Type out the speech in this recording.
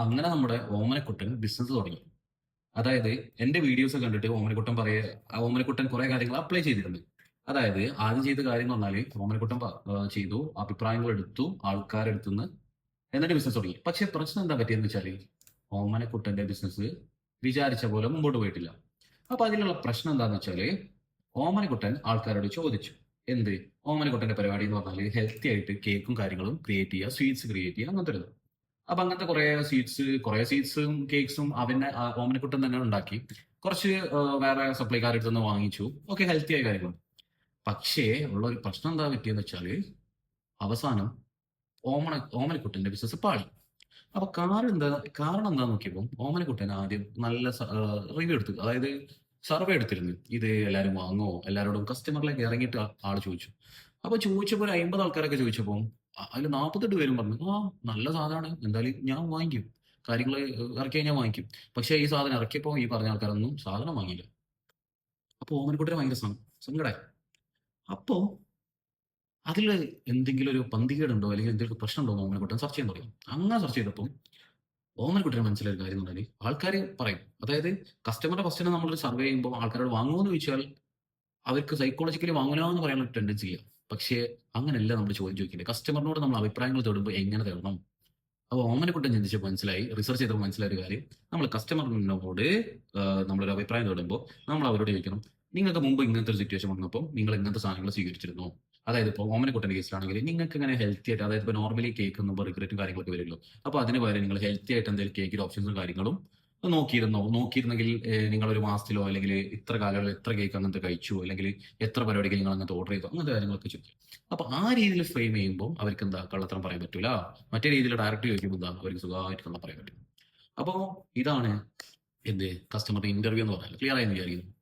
അങ്ങനെ നമ്മുടെ ഓമനക്കുട്ടൻ ബിസിനസ് തുടങ്ങി. അതായത് എന്റെ വീഡിയോസ് കണ്ടിട്ട് ഓമനക്കുട്ടൻ കുറെ കാര്യങ്ങൾ അപ്ലൈ ചെയ്തിട്ടുണ്ട്. അതായത് ആദ്യം ചെയ്ത കാര്യം എന്ന് പറഞ്ഞാല് ഓമനക്കുട്ടൻ ചെയ്തു, അഭിപ്രായങ്ങൾ എടുത്തു, ആൾക്കാരെടുത്തുനിന്ന്, എന്നിട്ട് ബിസിനസ് തുടങ്ങി. പക്ഷെ പ്രശ്നം എന്താ പറ്റിയെന്ന് വെച്ചാല് ഓമനക്കുട്ടന്റെ ബിസിനസ് വിചാരിച്ച പോലെ മുമ്പോട്ട് പോയിട്ടില്ല. അപ്പൊ അതിലുള്ള പ്രശ്നം എന്താന്ന് വെച്ചാല് ഓമനക്കുട്ടൻ ആൾക്കാരോട് ചോദിച്ചു. എന്ത്? ഓമനക്കുട്ടന്റെ പരിപാടി എന്ന് പറഞ്ഞാല് ഹെൽത്തി ആയിട്ട് കേക്കും കാര്യങ്ങളും ക്രിയേറ്റ് ചെയ്യുക, സ്വീറ്റ്സ് ക്രിയേറ്റ് ചെയ്യുക, അങ്ങനത്തെ ഒരു ഇത്. അപ്പൊ അങ്ങനത്തെ കുറെ സ്വീറ്റ്സും കേക്ക്സും ഓമനക്കുട്ടൻ തന്നെ ഉണ്ടാക്കി. കുറച്ച് വേറെ സപ്ലൈക്കാരുടെ നിന്ന് വാങ്ങിച്ചു. ഓക്കെ, ഹെൽത്തി ആയ കാര്യങ്ങൾ. പക്ഷേ ഉള്ള ഒരു പ്രശ്നം എന്താ പറ്റിയെന്ന് വെച്ചാല് അവസാനം ഓമനക്കുട്ടന്റെ ബിസിനസ് പാളി. അപ്പൊ കാരണം എന്താ നോക്കിയപ്പോ ഓമനക്കുട്ടൻ ആദ്യം നല്ല റിവ്യൂ എടുത്തു, അതായത് സർവേ എടുത്തിരുന്നു. ഇത് എല്ലാരും വാങ്ങോ, എല്ലാരോടും കസ്റ്റമറിലേക്ക് ഇറങ്ങിയിട്ട് ആള് ചോദിച്ചു. അപ്പൊ ചോദിച്ചപ്പോ ഒരു 50 ആൾക്കാരൊക്കെ ചോദിച്ചപ്പോ അതിൽ 48 പേരും പറഞ്ഞു, ആ നല്ല സാധനമാണ്, എന്തായാലും ഞാൻ വാങ്ങിക്കും, കാര്യങ്ങൾ ഇറക്കിയാൽ ഞാൻ വാങ്ങിക്കും. പക്ഷെ ഈ സാധനം ഇറക്കിയപ്പോ ഈ പറഞ്ഞ ആൾക്കാരൊന്നും സാധനം വാങ്ങിയില്ല. അപ്പൊ ഓമനക്കുട്ടന് ഭയങ്കര സങ്കടായി. അപ്പോ അതിൽ എന്തെങ്കിലും ഒരു പന്തികേടുണ്ടോ അല്ലെങ്കിൽ എന്തെങ്കിലും പ്രശ്നമുണ്ടോ എന്ന് ഓമനക്കുട്ടൻ സെർച്ച് ചെയ്യാൻ തുടങ്ങി. അങ്ങനെ സെർച്ച് ചെയ്തപ്പോൾ ഓമനക്കുട്ടന് മനസ്സിലായ ഒരു കാര്യം എന്ന് പറഞ്ഞാൽ ആൾക്കാർ പറയും, അതായത് കസ്റ്റമറുടെ ഫസ്റ്റിനെ നമ്മളൊരു സർവേ ചെയ്യുമ്പോൾ ആൾക്കാരോട് വാങ്ങുമോ എന്ന് ചോദിച്ചാൽ അവർക്ക് സൈക്കോളജിക്കലി വാങ്ങണമെന്ന് പറയാനുള്ള ടെൻഡൻസി ഇല്ല. പക്ഷേ അങ്ങനെയല്ല നമ്മൾ ചോദ്യം ചോദിക്കുന്നത്. കസ്റ്റമറിനോട് നമ്മൾ അഭിപ്രായങ്ങൾ തേടുമ്പോൾ എങ്ങനെ തേടണം? അപ്പോൾ ഓമനക്കുട്ടൻ ചിന്തിച്ചപ്പോൾ മനസ്സിലായി, റിസർച്ച് ചെയ്തപ്പോൾ മനസ്സിലായ ഒരു കാര്യം, നമ്മൾ കസ്റ്റമറിനോട് നമ്മളൊരു അഭിപ്രായം തേടുമ്പോൾ നമ്മൾ അവരോട് ചോദിക്കണം, നിങ്ങൾക്ക് മുമ്പ് ഇങ്ങനത്തെ ഒരു സിറ്റുവേഷൻ വന്നപ്പോൾ നിങ്ങൾ ഇങ്ങനത്തെ സാധനങ്ങൾ സ്വീകരിച്ചിരുന്നോ? അതായത് ഇപ്പോൾ ഓമനക്കുട്ടൻ്റെ കേസിലാണെങ്കിൽ നിങ്ങൾക്ക് ഇങ്ങനെ ഹെൽത്തി ആയിട്ട്, അതായത് ഇപ്പോൾ നോർമലി കേക്ക് ഒന്നും റിഗ്രറ്റും കാര്യങ്ങളൊക്കെ വരുമല്ലോ. അപ്പോൾ അതിന് പകരം നിങ്ങൾ ഹെൽത്തി ആയിട്ട് എന്തെങ്കിലും കേക്കിൻ്റെ ഓപ്ഷൻസും കാര്യങ്ങളും നോക്കിയിരുന്നെങ്കിൽ നിങ്ങളൊരു മാസത്തിലോ അല്ലെങ്കിൽ ഇത്ര കാലങ്ങളിൽ എത്ര കേക്ക് അങ്ങനത്തെ കഴിച്ചു, അല്ലെങ്കിൽ എത്ര പരിപാടിക്ക് നിങ്ങൾ അങ്ങനത്തെ ഓർഡർ ചെയ്തു, അങ്ങനത്തെ കാര്യങ്ങളൊക്കെ ചോദിക്കും. അപ്പൊ ആ രീതിയിൽ ഫ്രെയിം ചെയ്യുമ്പോൾ അവർക്ക് എന്താ കള്ളത്തരം പറയാൻ പറ്റൂല. മറ്റേ രീതിയിൽ ഡയറക്റ്റ് ചോദിക്കുമ്പോൾ എന്താ അവർക്ക് സുഖമായിട്ട് കള്ളം പറയാൻ പറ്റും. അപ്പോൾ ഇതാണ് എന്ത് കസ്റ്റമർ ഇന്റർവ്യൂ എന്ന് പറഞ്ഞാൽ. ക്ലിയർ ആയെന്ന് വിചാരിക്കുന്നു.